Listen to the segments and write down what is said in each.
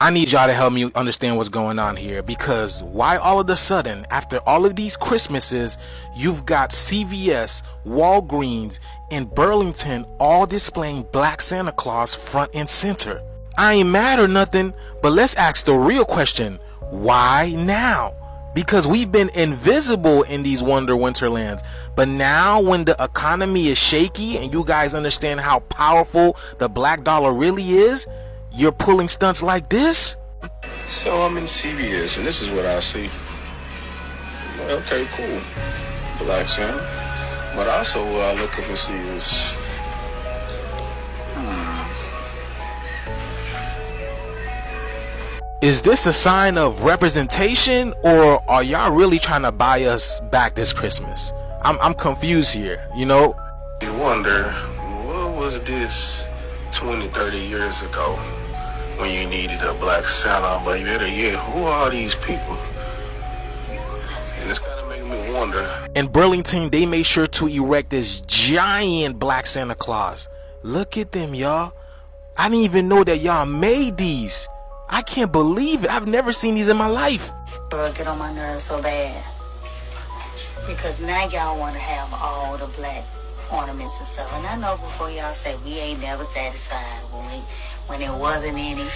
I need y'all to help me understand what's going on here, because why all of a sudden, after all of these Christmases, you've got CVS, Walgreens, and Burlington all displaying Black Santa Claus front and center? I ain't mad or nothing, but let's ask the real question. Why now? Because we've been invisible in these wonder winterlands, but now when the economy is shaky and you guys understand how powerful the black dollar really is, you're pulling stunts like this? So I'm in CVS, and this is what I see. Okay, cool. Black Santa. But also what I look up and see is, Is this a sign of representation, or are y'all really trying to buy us back this Christmas? I'm confused here, you know? you wonder, what was this 20, 30 years ago when you needed a Black Santa? But better yet, who are these people? And it's kind of making me wonder. In Burlington, they made sure to erect this giant Black Santa Claus. Look at them, y'all. I didn't even know that y'all made these. I can't believe it. I've never seen these in my life. Bro, get on my nerves so bad. Because now y'all want to have all the black ornaments and stuff. And I know before y'all say we ain't never satisfied when it wasn't any.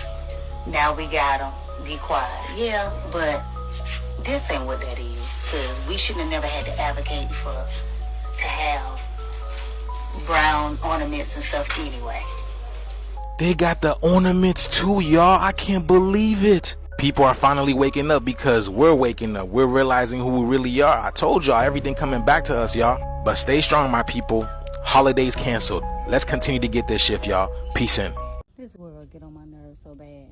Now we got them. Be quiet. Yeah, but this ain't what that is. Because we shouldn't have never had to advocate to have brown ornaments and stuff anyway. They got the ornaments too, y'all. I can't believe it. People are finally waking up, because we're waking up. We're realizing who we really are. I told y'all, everything coming back to us, y'all. But stay strong, my people. Holidays canceled. Let's continue to get this shift, y'all. Peace in. This world get on my nerves so bad.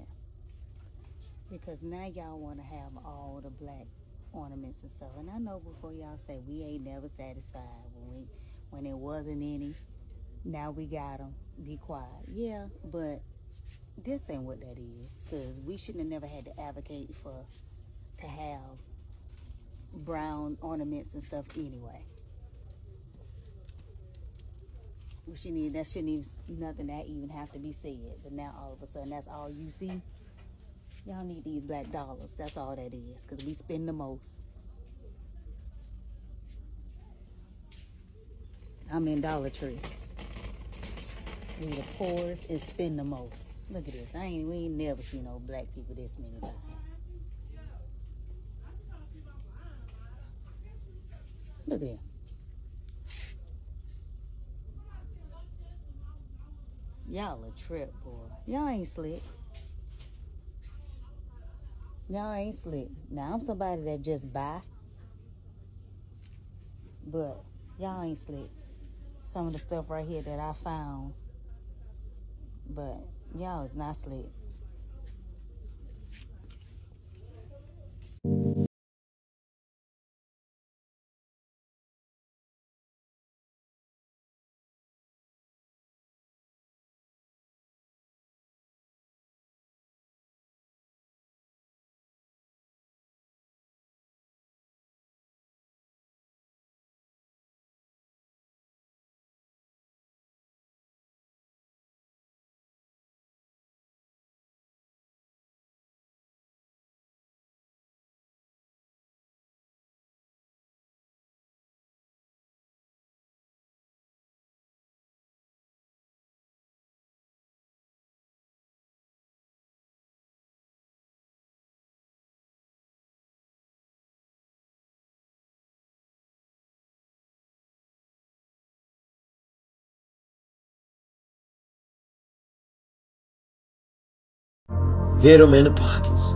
Because now y'all want to have all the black ornaments and stuff. And I know before y'all say we ain't never satisfied when it wasn't any. Now we got them. Be quiet. Yeah, but this ain't what that is. Because we shouldn't have never had to advocate to have brown ornaments and stuff anyway. That shouldn't even nothing that even have to be said. But now all of a sudden that's all you see. Y'all need these black dollars. That's all that is. Because we spend the most. I'm in Dollar Tree. We the poorest and spend the most. Look at this. We ain't never seen no black people this many times. Look at him. Y'all a trip, boy. Y'all ain't slick. Y'all ain't slick. Now I'm somebody that just buy. But y'all ain't slick. Some of the stuff right here that I found. But y'all is not slick. Hit them in the pockets.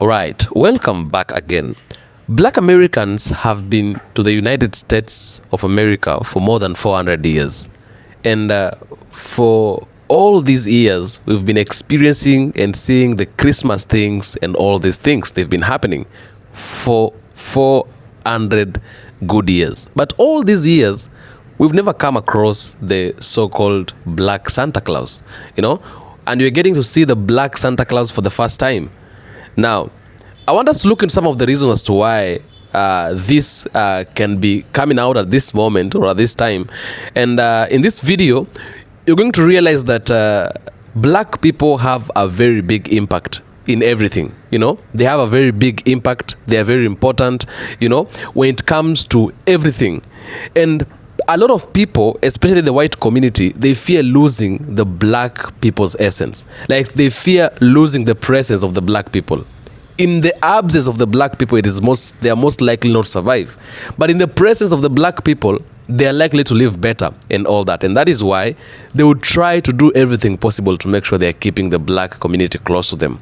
Alright, welcome back again. Black Americans have been to the United States of America for more than 400 years. And for all these years, we've been experiencing and seeing the Christmas things and all these things. They've been happening for 400 good years. But all these years, we've never come across the so-called Black Santa Claus, and you're getting to see the Black Santa Claus for the first time. Now, I want us to look into some of the reasons as to why this can be coming out at this moment or at this time. And in this video, you're going to realize that black people have a very big impact in everything. They have a very big impact. They are very important, when it comes to everything. And a lot of people, especially the white community, they fear losing the black people's essence. Like, they fear losing the presence of the black people. In the absence of the black people, they are most likely not to survive. But in the presence of the black people, they are likely to live better and all that. And that is why they would try to do everything possible to make sure they are keeping the black community close to them.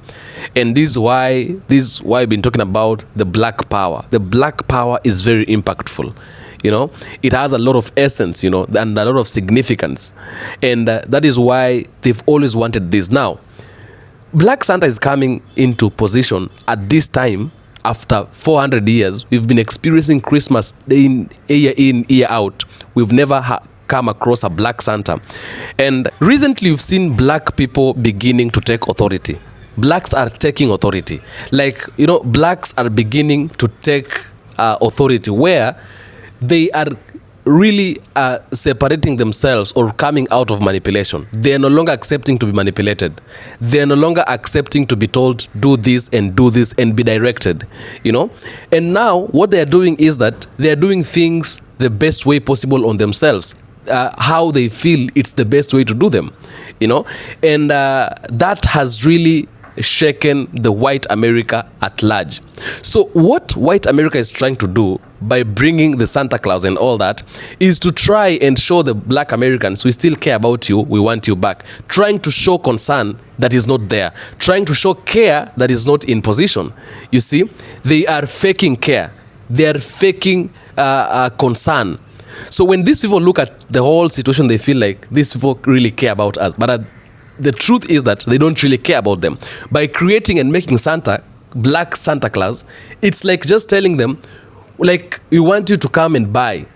And this is why I've been talking about the black power. The black power is very impactful. It has a lot of essence, and a lot of significance. And that is why they've always wanted this. Now, Black Santa is coming into position at this time. After 400 years, we've been experiencing Christmas year in, year out. We've never come across a Black Santa. And recently, we've seen black people beginning to take authority. Blacks are taking authority. Blacks are beginning to take authority where they are really separating themselves or coming out of manipulation. They are no longer accepting to be manipulated. They are no longer accepting to be told, do this and be directed, And now what they are doing is that they are doing things the best way possible on themselves, how they feel it's the best way to do them, And that has really shaken the white America at large. So what white America is trying to do by bringing the Santa Claus and all that is to try and show the black Americans, we still care about you, we want you back. Trying to show concern that is not there. Trying to show care that is not in position. You see, they are faking care. They are faking concern. So when these people look at the whole situation, they feel like these people really care about us. But the truth is that they don't really care about them. By creating and making Santa, Black Santa Claus, it's like just telling them, like, we want you to come and buy,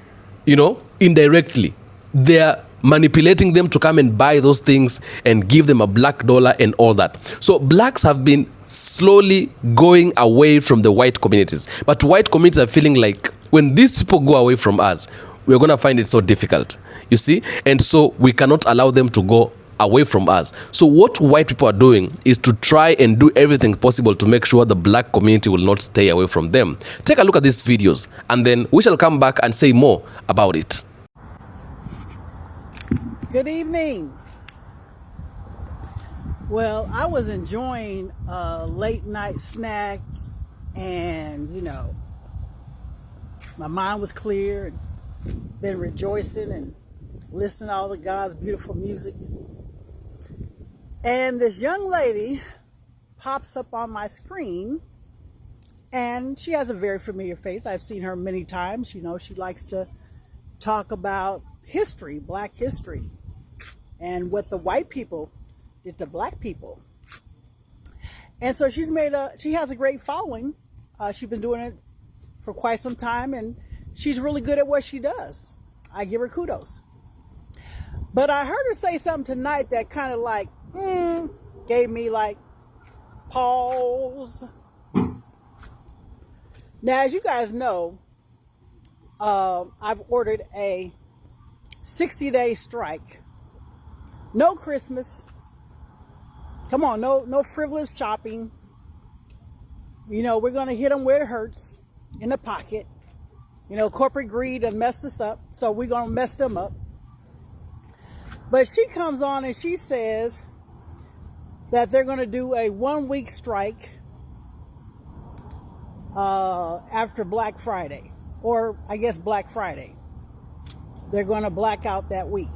indirectly. They're manipulating them to come and buy those things and give them a black dollar and all that. So blacks have been slowly going away from the white communities. But white communities are feeling like when these people go away from us, we're going to find it so difficult, you see? And so we cannot allow them to go away from us. So what white people are doing is to try and do everything possible to make sure the black community will not stay away from them. Take a look at these videos and then we shall come back and say more about it. Good evening. Well, I was enjoying a late night snack and, my mind was clear and been rejoicing and listening to all of God's beautiful music. And this young lady pops up on my screen and she has a very familiar face. I've seen her many times. She likes to talk about history, black history, and what the white people did to black people. And so she has a great following. She's been doing it for quite some time and she's really good at what she does. I give her kudos. But I heard her say something tonight that kind of gave me pause. Now, as you guys know, I've ordered a 60-day strike. No Christmas. Come on, no frivolous shopping. We're going to hit them where it hurts, in the pocket. Corporate greed has messed us up, so we're going to mess them up. But she comes on and she says that they're going to do a 1-week strike after Black Friday, or I guess Black Friday. They're going to black out that week.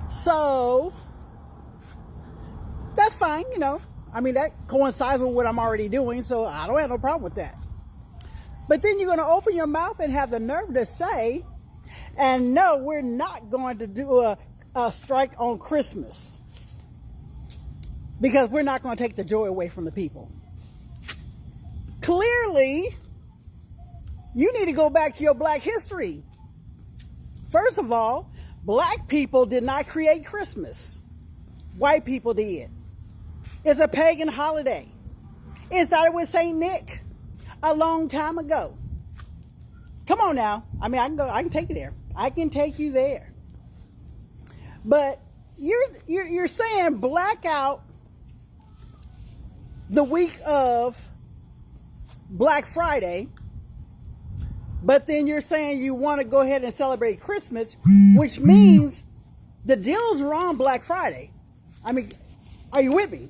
So that's fine, that coincides with what I'm already doing, so I don't have no problem with that. But then you're going to open your mouth and have the nerve to say, and no, we're not going to do a strike on Christmas because we're not going to take the joy away from the people. Clearly, you need to go back to your black history. First of all, black people did not create Christmas. White people did. It's a pagan holiday. It started with St. Nick a long time ago. Come on now. I mean, I can take you there. I can take you there. But you're saying black out the week of Black Friday, but then you're saying you want to go ahead and celebrate Christmas, which means the deals are on Black Friday. I mean, are you with me?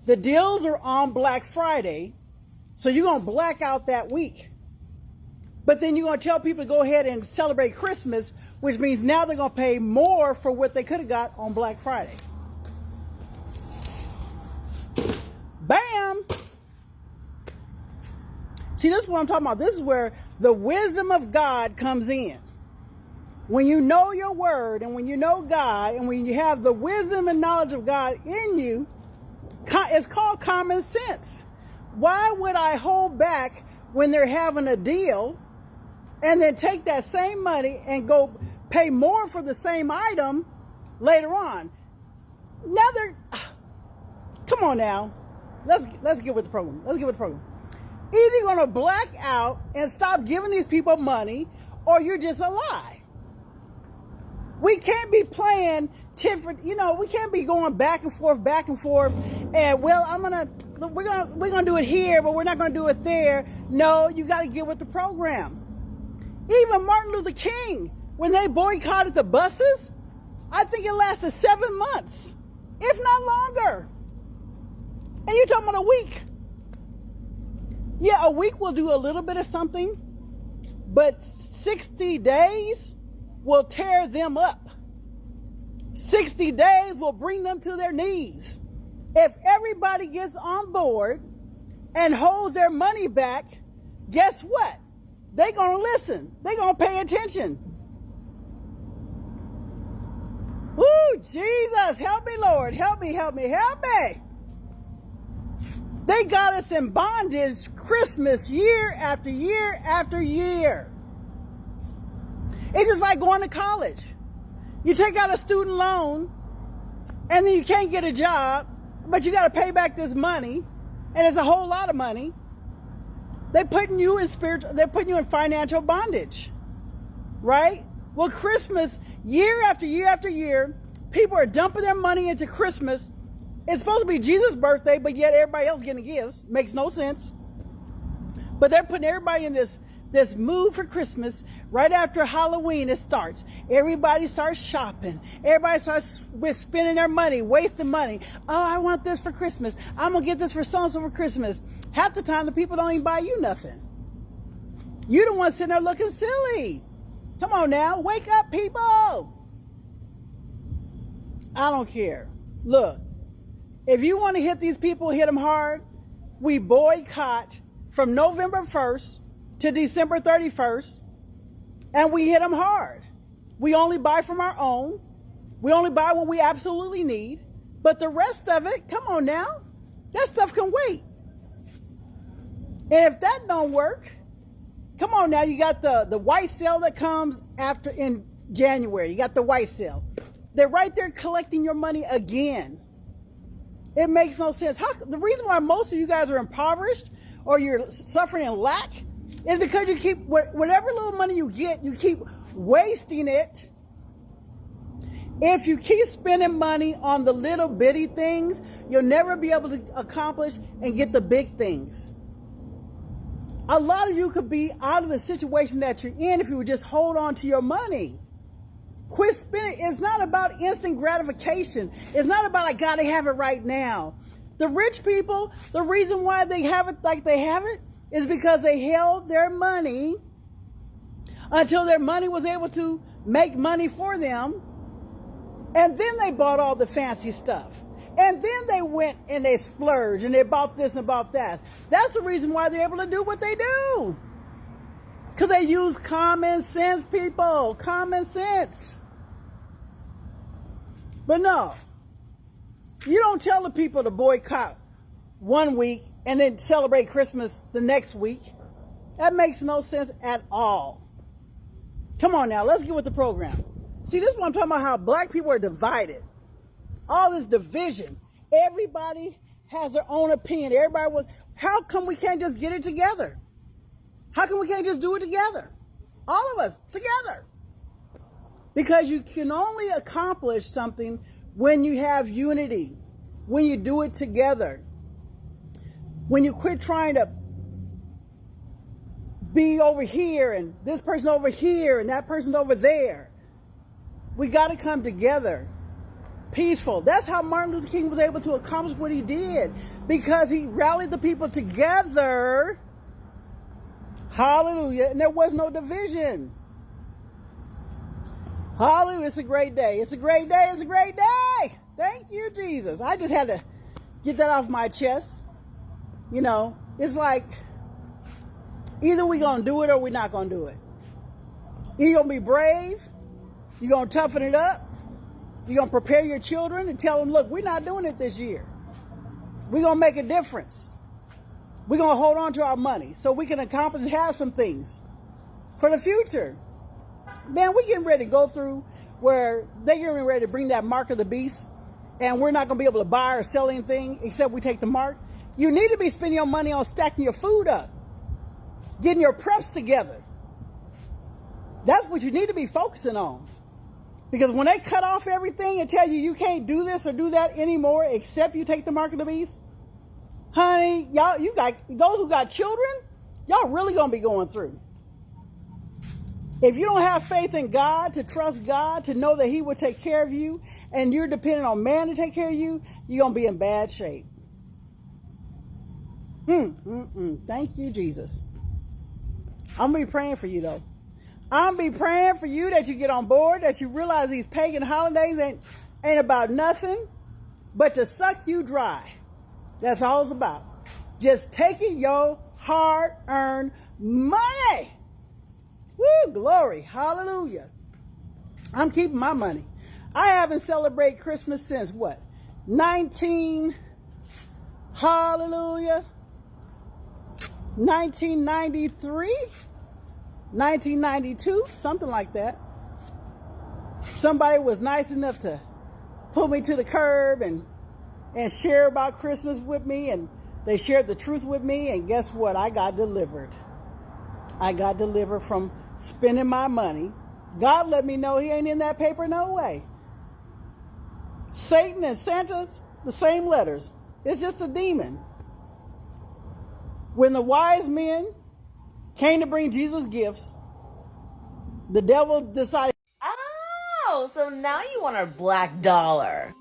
The deals are on Black Friday, so you're going to black out that week. But then you're going to tell people to go ahead and celebrate Christmas, which means now they're going to pay more for what they could have got on Black Friday. Bam! See, this is what I'm talking about. This is where the wisdom of God comes in. When you know your word and when you know God and when you have the wisdom and knowledge of God in you, it's called common sense. Why would I hold back when they're having a deal and then take that same money and go pay more for the same item later on? Now come on now. Let's get with the program. Let's get with the program. Either you're going to black out and stop giving these people money, or you're just a lie. We can't be playing different, we can't be going back and forth, and well, we're gonna do it here, but we're not gonna do it there. No, you got to get with the program. Even Martin Luther King, when they boycotted the buses, I think it lasted 7 months, if not longer. And you're talking about a week. Yeah, a week will do a little bit of something, but 60 days will tear them up. 60 days will bring them to their knees. If everybody gets on board and holds their money back, guess what? They're going to listen. They're going to pay attention. Woo, Jesus, help me, Lord. Help me, help me, help me. They got us in bondage Christmas year after year after year. It's just like going to college. You take out a student loan and then you can't get a job, but you got to pay back this money, and it's a whole lot of money. They're putting you in financial bondage, right? Well, Christmas, year after year after year, people are dumping their money into Christmas. It's supposed to be Jesus' birthday, but yet everybody else getting gifts. Makes no sense. But they're putting everybody in this mood for Christmas. Right after Halloween, it starts. Everybody starts shopping. Everybody starts spending their money, wasting money. Oh, I want this for Christmas. I'm going to get this for so-and-so for Christmas. Half the time, the people don't even buy you nothing. You the one sitting there looking silly. Come on now. Wake up, people. I don't care. Look, if you want to hit these people, hit them hard. We boycott from November 1st to December 31st, and we hit them hard. We only buy from our own. We only buy what we absolutely need. But the rest of it, come on now, that stuff can wait. And if that don't work, come on now, you got the white sale that comes after in January. You got the white sale. They're right there collecting your money again. It makes no sense. The reason why most of you guys are impoverished or you're suffering in lack is because you keep, whatever little money you get, you keep wasting it. If you keep spending money on the little bitty things, you'll never be able to accomplish and get the big things. A lot of you could be out of the situation that you're in if you would just hold on to your money. Quit spending. It's not about instant gratification. It's not about I gotta have it right now. The rich people, the reason why they have it like they have it is because they held their money until their money was able to make money for them. And then they bought all the fancy stuff. And then they went and they splurged and they bought this and bought that. That's the reason why they're able to do what they do. Because they use common sense, people. Common sense. But no, you don't tell the people to boycott 1 week and then celebrate Christmas the next week. That makes no sense at all. Come on now, let's get with the program. See, this is what I'm talking about, how black people are divided. All this division. Everybody has their own opinion. Everybody was, how come we can't just get it together? How come we can't just do it together? All of us together. Because you can only accomplish something when you have unity, when you do it together, when you quit trying to be over here and this person over here and that person over there. We got to come together, peaceful. That's how Martin Luther King was able to accomplish what he did, because he rallied the people together. Hallelujah. And there was no division. Hallelujah. It's a great day. It's a great day. It's a great day. Thank you, Jesus. I just had to get that off my chest. You know, it's like either we're going to do it or we're not going to do it. You're going to be brave. You're going to toughen it up. You're going to prepare your children and tell them, look, we're not doing it this year. We're going to make a difference. We're going to hold on to our money so we can accomplish and have some things for the future. Man, we're getting ready to go through where they're getting ready to bring that mark of the beast, and we're not going to be able to buy or sell anything except we take the mark. You need to be spending your money on stacking your food up, getting your preps together. That's what you need to be focusing on. Because when they cut off everything and tell you you can't do this or do that anymore except you take the mark of the beast, honey, y'all, you got those who got children, y'all really gonna be going through. If you don't have faith in God, to trust God, to know that He will take care of you, and you're dependent on man to take care of you, you're gonna be in bad shape. Thank you, Jesus. I'm gonna be praying for you though. I'm gonna be praying for you that you get on board, that you realize these pagan holidays ain't about nothing but to suck you dry. That's all it's about. Just taking your hard-earned money. Woo, glory, hallelujah. I'm keeping my money. I haven't celebrated Christmas since what? 1993? 1992, something like that. Somebody was nice enough to pull me to the curb and share about Christmas with me, and they shared the truth with me, and guess what? I got delivered. I got delivered from spending my money. God let me know He ain't in that paper, no way. Satan and Santa's the same letters. It's just a demon. When the wise men came to bring Jesus gifts, the devil decided. Oh, so now you want our black dollar.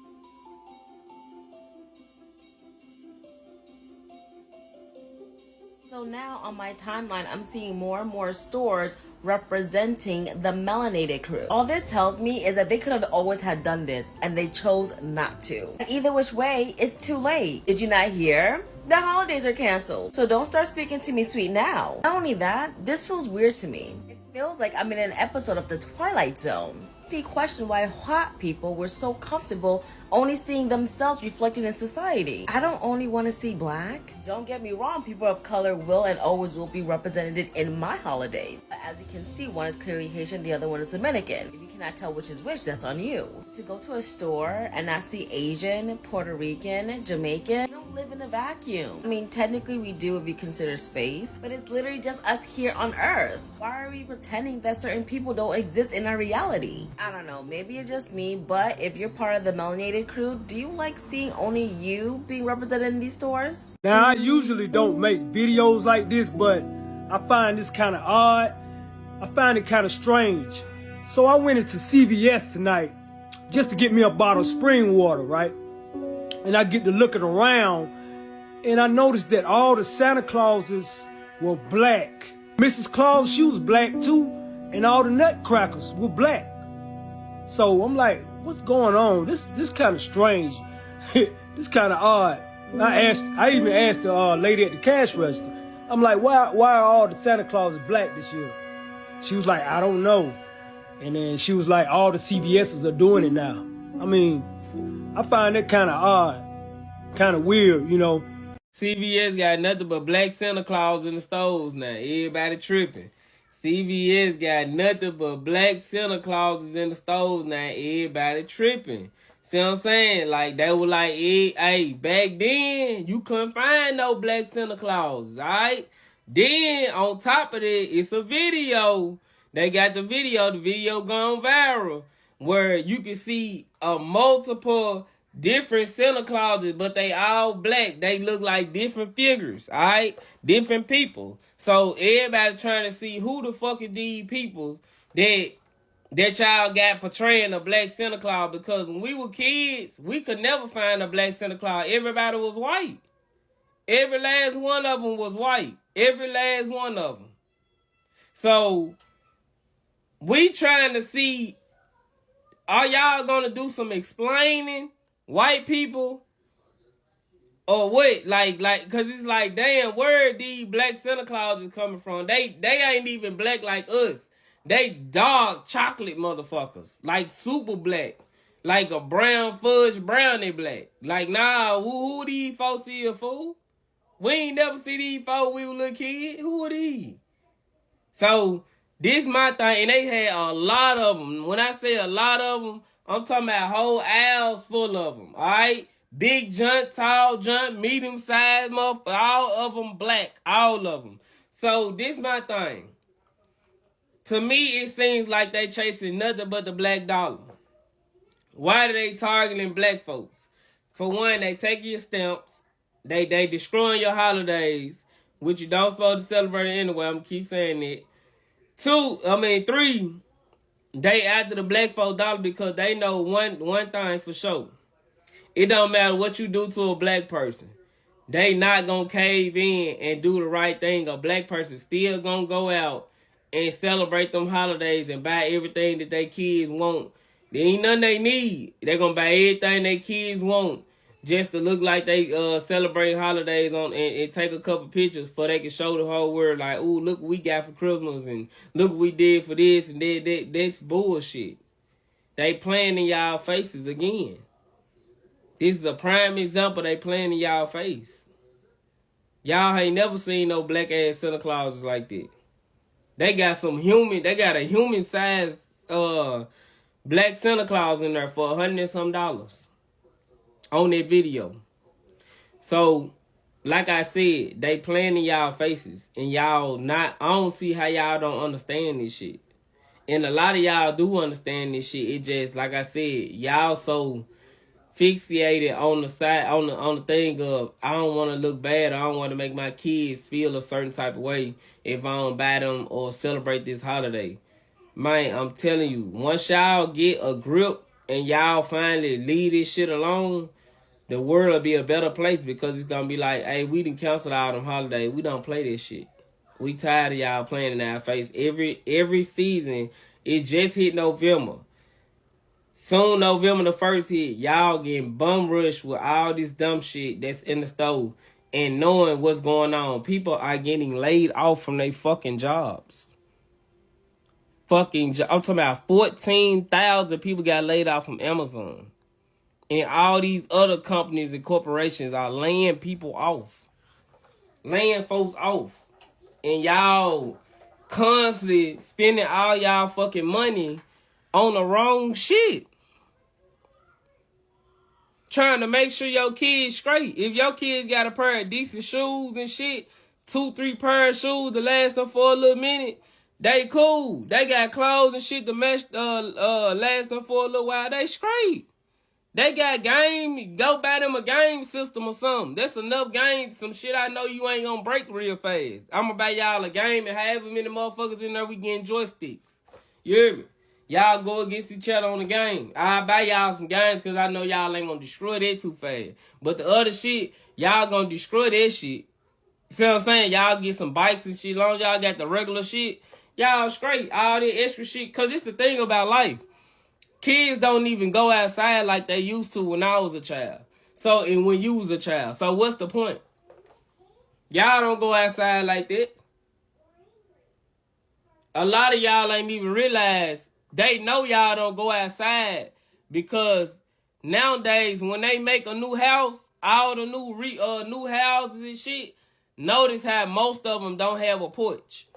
So now on my timeline, I'm seeing more and more stores representing the melanated crew. All this tells me is that they could have always had done this, and they chose not to. And either which way, it's too late. Did you not hear? The holidays are canceled. So don't start speaking to me sweet now. Not only that, this feels weird to me. It feels like I'm in an episode of The Twilight Zone. He questioned why white people were so comfortable only seeing themselves reflected in society. I don't only want to see black. Don't get me wrong, people of color will and always will be represented in my holidays. But as you can see, one is clearly Haitian, the other one is Dominican. If you cannot tell which is which, that's on you. To go to a store and not see Asian, Puerto Rican, Jamaican, we don't live in a vacuum. I mean, technically we do if you consider space, but it's literally just us here on Earth. Why are we pretending that certain people don't exist in our reality? I don't know, maybe it's just me, but if you're part of the melanated crew, do you like seeing only you being represented in these stores? Now, I usually don't make videos like this, but I find this kind of odd. I find it kind of strange. So I went into CVS tonight just to get me a bottle of spring water, right? And I get to looking around, and I noticed that all the Santa Clauses were black. Mrs. Claus, she was black too, and all the nutcrackers were black. So I'm like, what's going on? This kind of strange. This kind of odd. I even asked the lady at the cash register. I'm like, why are all the Santa Clauses black this year? She was like, I don't know. And then she was like, all the CVS's are doing it now. I mean, I find that kind of odd, kind of weird, you know. CVS got nothing but black Santa Claus in the stores now. Everybody tripping. CVS got nothing but black Santa Clauses in the stores now. Everybody tripping. See what I'm saying? Like, they were like, hey, back then, you couldn't find no black Santa Claus, all right? Then, on top of it, it's a video. They got the video gone viral, where you can see multiple different Santa Clauses, but they all black. They look like different figures, all right? Different people. So, everybody trying to see who the fuck is these people that y'all got portraying a black Santa Claus, because when we were kids, we could never find a black Santa Claus. Everybody was white. Every last one of them was white. Every last one of them. So, we trying to see, are y'all gonna do some explaining, white people, or what? Like, cause it's like, damn, where these black Santa Claus is coming from? They ain't even black like us. They dark chocolate motherfuckers. Like super black. Like a brown fudge brownie black. Like, nah, who these folks here, fool? We ain't never see these folks when we were little kids. Who are these? So, this my thing. And they had a lot of them. When I say a lot of them, I'm talking about whole aisles full of them. Alright? Big junk, tall junk, medium size motherfucker. All of them black. All of them. So, this my thing. To me, it seems like they chasing nothing but the black dollar. Why are they targeting black folks? For one, they take your stamps. They destroying your holidays, which you don't supposed to celebrate anyway. I'm gonna keep saying it. Three, they after the black folk dollar because they know one thing for sure. It don't matter what you do to a black person. They not gonna cave in and do the right thing. A black person still gonna go out and celebrate them holidays and buy everything that they kids want. There ain't nothing they need. They're gonna buy everything they kids want just to look like they celebrate holidays on and take a couple pictures so they can show the whole world like, ooh, look what we got for Christmas and look what we did for this and that. That's bullshit. They playing in y'all faces again. This is a prime example. They playing in y'all face. Y'all ain't never seen no black ass Santa Clauses like that. They got a human sized black Santa Claus in there for $100 and some on that video. So, like I said, they playing in y'all faces. And y'all not, I don't see how y'all don't understand this shit. And a lot of y'all do understand this shit. It just, like I said, y'all so fixated on the side, on the thing of, I don't want to look bad. I don't want to make my kids feel a certain type of way if I don't buy them or celebrate this holiday. Man, I'm telling you, once y'all get a grip and y'all finally leave this shit alone, the world will be a better place, because it's going to be like, hey, we done canceled all them holidays. We don't play this shit. We tired of y'all playing in our face. Every season, it just hit November. Soon November the 1st hit, y'all getting bum rushed with all this dumb shit that's in the store and knowing what's going on. People are getting laid off from their fucking jobs. I'm talking about 14,000 people got laid off from Amazon. And all these other companies and corporations are laying people off. Laying folks off. And y'all constantly spending all y'all fucking money on the wrong shit. Trying to make sure your kids straight. If your kids got a pair of decent shoes and shit, 2-3 pair of shoes to last them for a little minute, they cool. They got clothes and shit to match last them for a little while, they straight. They got game, go buy them a game system or something. That's enough game, some shit I know you ain't gonna break real fast. I'm gonna buy y'all a game and however many motherfuckers in there we getting joysticks. You hear me? Y'all go against each other on the game. I'll buy y'all some games because I know y'all ain't gonna destroy that too fast. But the other shit, y'all gonna destroy that shit. See what I'm saying? Y'all get some bikes and shit. As long as y'all got the regular shit, y'all straight. All that extra shit. Because it's the thing about life. Kids don't even go outside like they used to when I was a child. So, and when you was a child. So, what's the point? Y'all don't go outside like that. A lot of y'all ain't even realize they know y'all don't go outside because nowadays when they make a new house, all the new houses and shit, notice how most of them don't have a porch.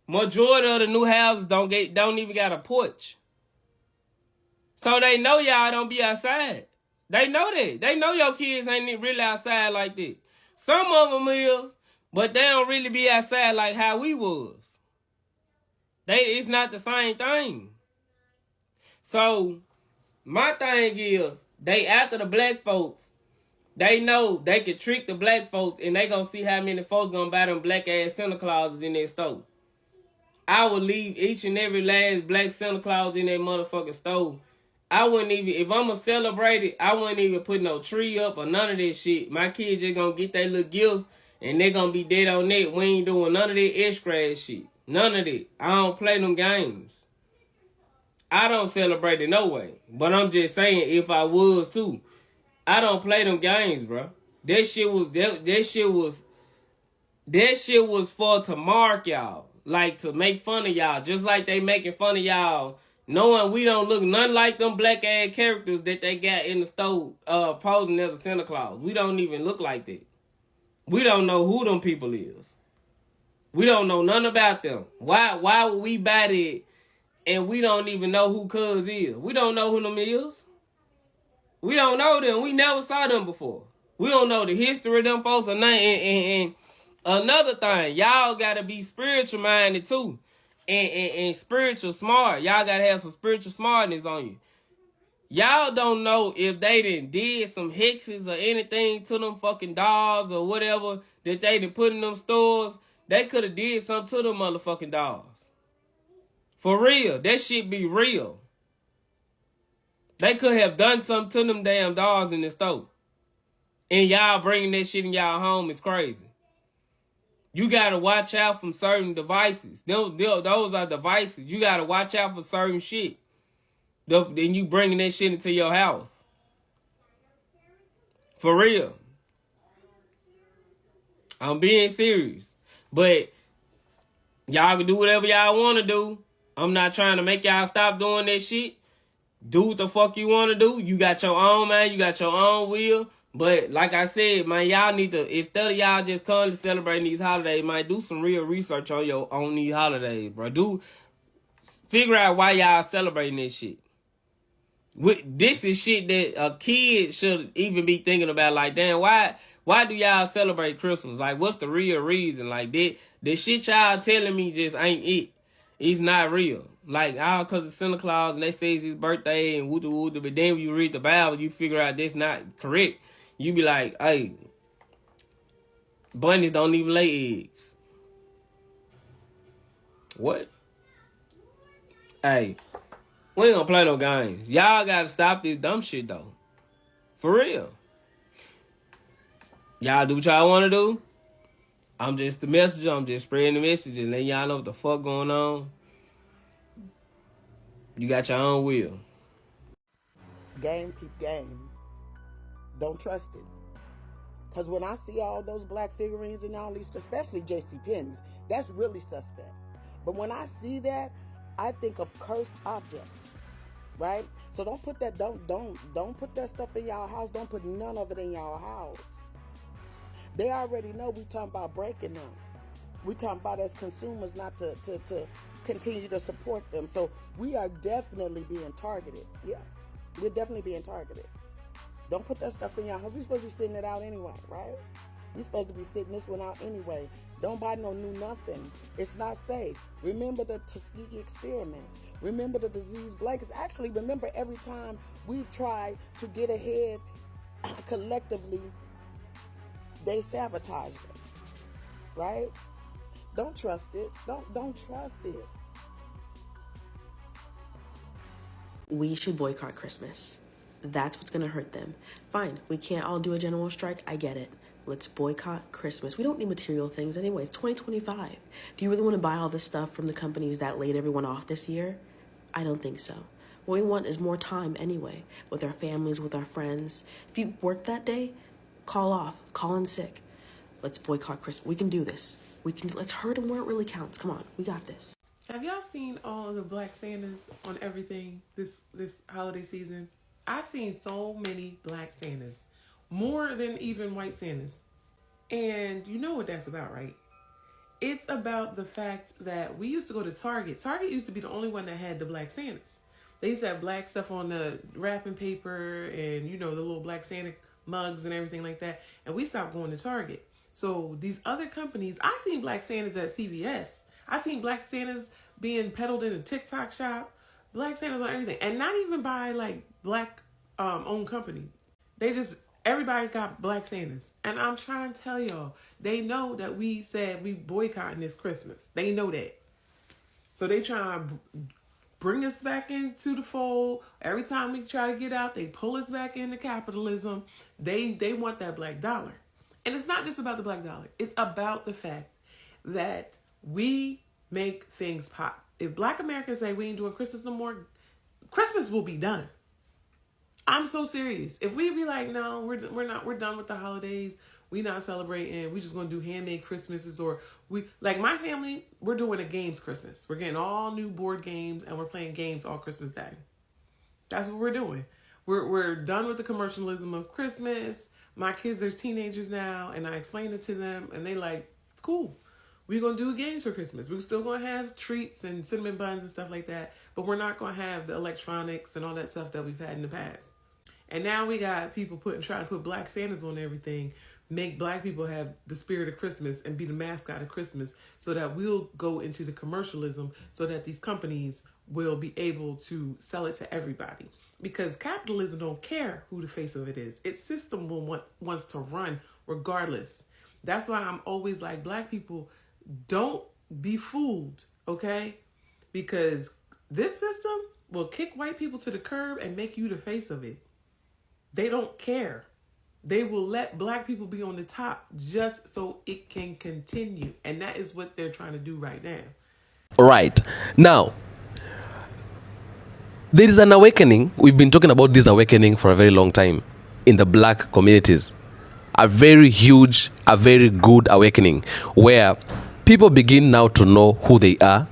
Majority of the new houses don't even got a porch. So they know y'all don't be outside. They know that. They know your kids ain't really outside like that. Some of them is, but they don't really be outside like how we was. It's not the same thing. So my thing is, they after the black folks. They know they can trick the black folks, and they gonna see how many folks gonna buy them black ass Santa Clauses in their store. I would leave each and every last black Santa Claus in that motherfucking stove. I wouldn't even, if I'm gonna celebrate it, I wouldn't even put no tree up or none of that shit. My kids just gonna get their little gifts and they gonna be dead on that. We ain't doing none of that extra ass shit. None of that. I don't play them games. I don't celebrate it no way. But I'm just saying, if I was too, I don't play them games, bro. That shit was for to mark y'all. Like, to make fun of y'all. Just like they making fun of y'all, knowing we don't look none like them black ass characters that they got in the store posing as a Santa Claus. We don't even look like that. We don't know who them people is. We don't know none about them. Why would we buy that and we don't even know who Cuz is? We don't know who them is. We don't know them. We never saw them before. We don't know the history of them folks or nothing. And another thing, y'all gotta be spiritual minded too. And spiritual smart. Y'all gotta have some spiritual smartness on you. Y'all don't know if they did some hexes or anything to them fucking dolls or whatever that they done put in them stores. They could have did something to them motherfucking dolls. For real. That shit be real. They could have done something to them damn dolls in the store. And y'all bringing that shit in y'all home is crazy. You gotta watch out from certain devices. Those are devices. You gotta watch out for certain shit. Then you bringing that shit into your house. For real. I'm being serious. But y'all can do whatever y'all want to do. I'm not trying to make y'all stop doing that shit. Do what the fuck you want to do. You got your own, man. You got your own will. But like I said, man, y'all need to, instead of y'all just constantly celebrating these holidays, man, do some real research on these holidays, bro. Figure out why y'all celebrating this shit. This is shit that a kid should even be thinking about. Like, damn, why do y'all celebrate Christmas? Like, what's the real reason? Like, the shit y'all telling me just ain't it. It's not real. Like, all because of Santa Claus and they say it's his birthday and woo-doo. But then when you read the Bible, you figure out that's not correct. You be like, hey, bunnies don't even lay eggs. What? Hey, we ain't gonna play no games. Y'all gotta stop this dumb shit, though. For real. Y'all do what y'all wanna do. I'm just the messenger. I'm just spreading the message and letting y'all know what the fuck going on. You got your own will. Game keep game. Don't trust it. Because when I see all those black figurines and all these, especially JCPenney's, that's really suspect. But when I see that, I think of cursed objects, right? So don't put that put that stuff in y'all house. Don't put none of it in y'all house. They already know we talking about breaking them. We talking about as consumers not to continue to support them. So we are definitely being targeted. Yeah, we're definitely being targeted. Don't put that stuff in your house. We're supposed to be sitting it out anyway, right? We're supposed to be sitting this one out anyway. Don't buy no new nothing. It's not safe. Remember the Tuskegee experiments. Remember the disease blankets. Actually, remember every time we've tried to get ahead collectively, they sabotaged us, right? Don't trust it. Don't trust it. We should boycott Christmas. That's what's gonna hurt them. Fine, we can't all do a general strike. I get it. Let's boycott Christmas. We don't need material things anyway. It's 2025. Do you really want to buy all this stuff from the companies that laid everyone off this year? I don't think so. What we want is more time anyway, with our families, with our friends. If you work that day, call off, call in sick. Let's boycott Christmas. We can do this. Let's hurt them where it really counts. Come on, we got this. Have y'all seen all of the Black Santas on everything this holiday season? I've seen so many Black Santas, more than even white Santas. And you know what that's about, right? It's about the fact that we used to go to Target. Target used to be the only one that had the Black Santas. They used to have black stuff on the wrapping paper and, you know, the little black Santa mugs and everything like that. And we stopped going to Target. So these other companies, I seen black Santas at CVS. I seen black Santas being peddled in a TikTok shop. Black Santas on everything. And not even by like black owned company. They just, everybody got black Santas. And I'm trying to tell y'all, they know that we said we boycotting this Christmas. They know that. So they try to bring us back into the fold. Every time we try to get out, they pull us back into capitalism. They want that black dollar. And it's not just about the black dollar. It's about the fact that we make things pop. If black Americans say we ain't doing Christmas no more, Christmas will be done. I'm so serious. If we be like, no, we're done with the holidays. We not celebrating. We just gonna do handmade Christmases, or we like my family. We're doing a games Christmas. We're getting all new board games and we're playing games all Christmas Day. That's what we're doing. We're done with the commercialism of Christmas. My kids are teenagers now, and I explained it to them, and they like, cool. We're gonna do games for Christmas. We're still gonna have treats and cinnamon buns and stuff like that, but we're not gonna have the electronics and all that stuff that we've had in the past. And now we got people trying to put black Santas on everything, make black people have the spirit of Christmas and be the mascot of Christmas, so that we'll go into the commercialism, so that these companies will be able to sell it to everybody. Because capitalism don't care who the face of it is. Its system wants to run regardless. That's why I'm always like, black people, don't be fooled, okay? Because this system will kick white people to the curb and make you the face of it. They don't care. They will let black people be on the top just so it can continue. And that is what they're trying to do right now. All right. Now, there is an awakening. We've been talking about this awakening for a very long time in the black communities. A very huge, a very good awakening where people begin now to know who they are,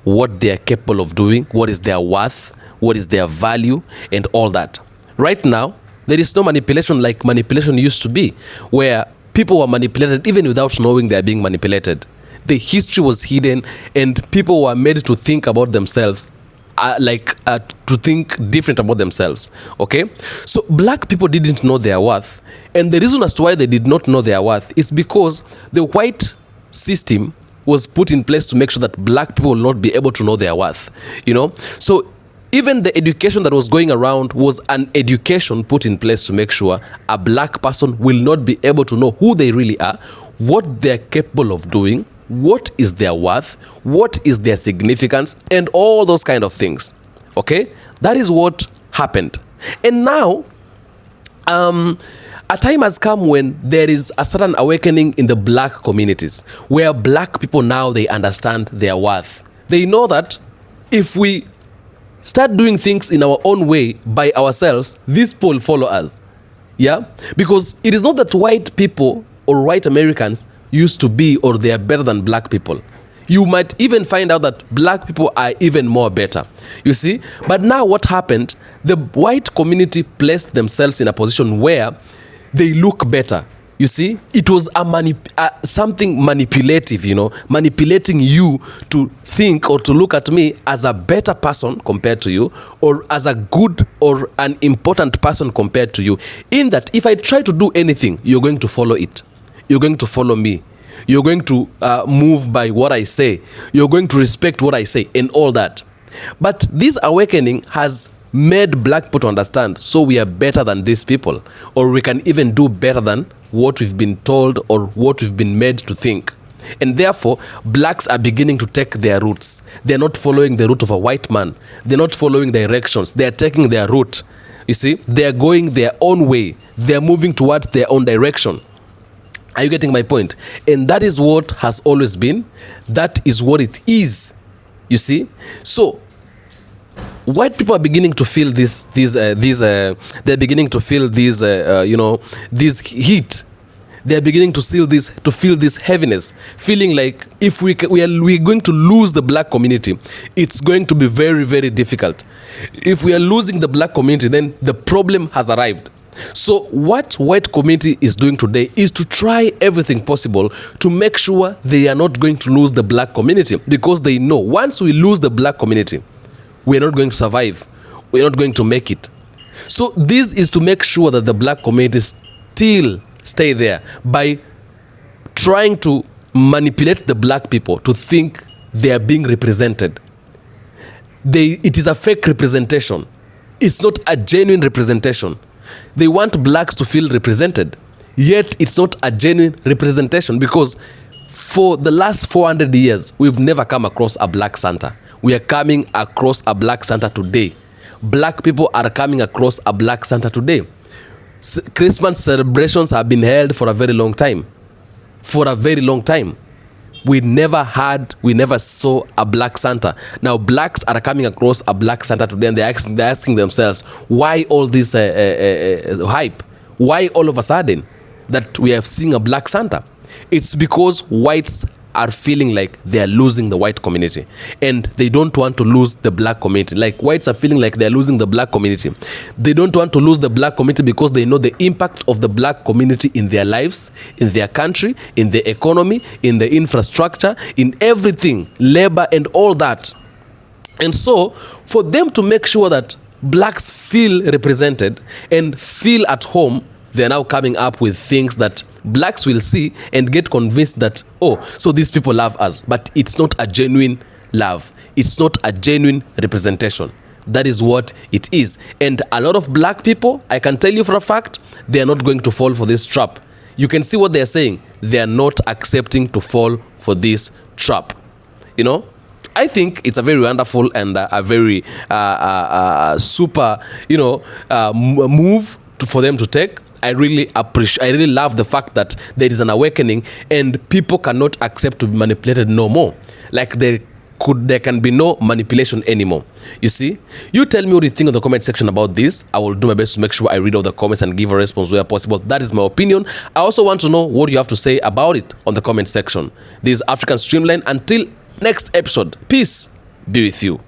what they are capable of doing, what is their worth, what is their value, and all that. Right now, there is no manipulation like manipulation used to be, where people were manipulated even without knowing they are being manipulated. The history was hidden, and people were made to think about themselves, to think different about themselves. Okay, so black people didn't know their worth, and the reason as to why they did not know their worth is because the white system was put in place to make sure that black people will not be able to know their worth. So even the education that was going around was an education put in place to make sure a black person will not be able to know who they really are, what they're capable of doing, what is their worth, what is their significance, and all those kind of things. Okay? That is what happened. And now, a time has come when there is a certain awakening in the black communities, where black people now, they understand their worth. They know that if we start doing things in our own way by ourselves, these people will follow us. Yeah? Because it is not that white people or white Americans used to be or they are better than black people. You might even find out that black people are even more better. You see? But now what happened? The white community placed themselves in a position where they look better. You see, it was something manipulative, manipulating you to think or to look at me as a better person compared to you, or as a good or an important person compared to you. In that, if I try to do anything, you're going to follow it. You're going to follow me. You're going to move by what I say. You're going to respect what I say and all that. But this awakening has made black people to understand, so we are better than these people, or we can even do better than what we've been told or what we've been made to think. And therefore, blacks are beginning to take their roots. They're not following the route of a white man. They're not following directions. They're taking their route. You see, they're going their own way. They're moving towards their own direction. Are you getting my point? And that is what has always been. That is what it is. You see? So, white people are beginning to feel they're beginning to feel this heat. They're beginning to feel this heaviness, feeling like if we're going to lose the black community, it's going to be very, very difficult. If we are losing the black community, then the problem has arrived. So what white community is doing today is to try everything possible to make sure they are not going to lose the black community, because they know once we lose the black community, we are not going to survive. we're not going to make it. So this is to make sure that the black community still stay there by trying to manipulate the black people to think they are being represented. It is a fake representation. It's not a genuine representation. They want blacks to feel represented, yet it's not a genuine representation, because for the last 400 years, we've never come across a black Santa. We are coming across a black Santa today. Black people are coming across a black Santa today. Christmas celebrations have been held for a very long time. For a very long time. We never saw a black Santa. Now blacks are coming across a black Santa today, and they're asking themselves, why all this hype? Why all of a sudden that we have seen a black Santa? It's because whites are feeling like they are losing the white community, and they don't want to lose the black community. Like whites are feeling like they are losing the black community. They don't want to lose the black community because they know the impact of the black community in their lives, in their country, in the economy, in the infrastructure, in everything, labor and all that. And so for them to make sure that blacks feel represented and feel at home, they're now coming up with things that blacks will see and get convinced that, oh, so these people love us. But it's not a genuine love. It's not a genuine representation. That is what it is. And a lot of black people, I can tell you for a fact, they are not going to fall for this trap. You can see what they're saying. They are not accepting to fall for this trap. You know? I think it's a very wonderful and a very super, move for them to take. I really love the fact that there is an awakening and people cannot accept to be manipulated no more. Like there can be no manipulation anymore. You see? You tell me what you think in the comment section about this. I will do my best to make sure I read all the comments and give a response where possible. That is my opinion. I also want to know what you have to say about it on the comment section. This is African Streamline. Until next episode, peace be with you.